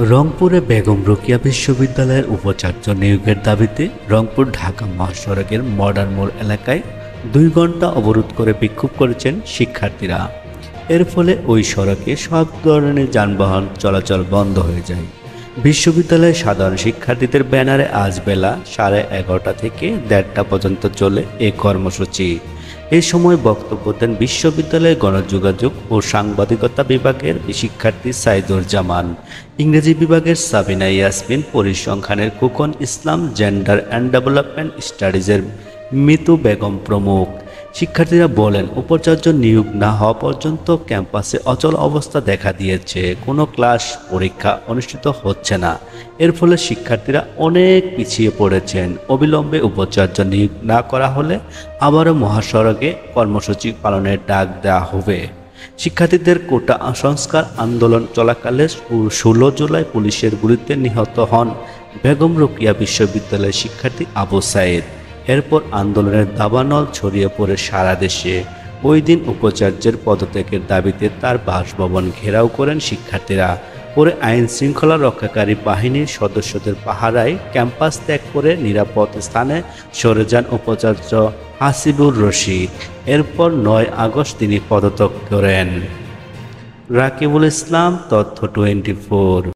রংপুরে বেগম রোকেয়া বিশ্ববিদ্যালয়ের উপাচার্য নিয়োগের দাবিতে রংপুর ঢাকা মহাসড়কের মডার্ন মোড় এলাকায় 2 ঘন্টা অবরোধ করে বিক্ষোভ করেছেন শিক্ষার্থীরা। এর ফলে ওই সড়কে সব ধরনের যানবাহন চলাচল বন্ধ হয়ে যায়। বিশ্ববিদ্যালয়ের সাধারণ শিক্ষার্থীদের ব্যানারে আজ বেলা 11:30 থেকে 1:30 পর্যন্ত চলে এই কর্মসূচি। এ সময় বক্তব্য দেন বিশ্ববিদ্যালয়ের গণযোগাযোগ ও সাংবাদিকতা বিভাগের শিক্ষার্থী সাইদুর জামান, ইংরেজি বিভাগের সাবিনা ইয়াসমিন, পরিসংখ্যানের Khokon Islam, gender and development স্টাডিজের মিতু বেগম প্রমুখ। শিক্ষার্থীরা বলেন, উপাচার্য নিয়োগ না হওয়া পর্যন্ত ক্যাম্পাসে অচল অবস্থা দেখা দিয়েছে, কোনো ক্লাস পরীক্ষা অনুষ্ঠিত হচ্ছে না। এর ফলে শিক্ষার্থীরা অনেক পিছিয়ে পড়েছেন। অবিলম্বে উপাচার্য নিয়োগ না করা হলে আবারও মহাসড়কে কর্মসূচি পালনের ডাক দেওয়া হবে। শিক্ষার্থীদের কোটা সংস্কার আন্দোলন চলাকালে 16 জুলাই পুলিশের গুলিতে নিহত হন বেগম রোকেয়া বিশ্ববিদ্যালয়ের শিক্ষার্থী আবু সাইদ। এরপর আন্দোলনের দাবানল ছড়িয়ে পড়ে সারা দেশে। ওই দিন উপাচার্যের পদত্যাগের দাবিতে তার বাসভবন ঘেরাও করেন শিক্ষার্থীরা। পরে আইন শৃঙ্খলা রক্ষাকারী বাহিনীর সদস্যদের পাহারায় ক্যাম্পাস ত্যাগ করে নিরাপদ স্থানে সরে যান উপাচার্য হাসিবুর রশিদ। এরপর 9 আগস্ট তিনি পদত্যাগ করেন। রাকিবুল ইসলাম, তথ্য 24।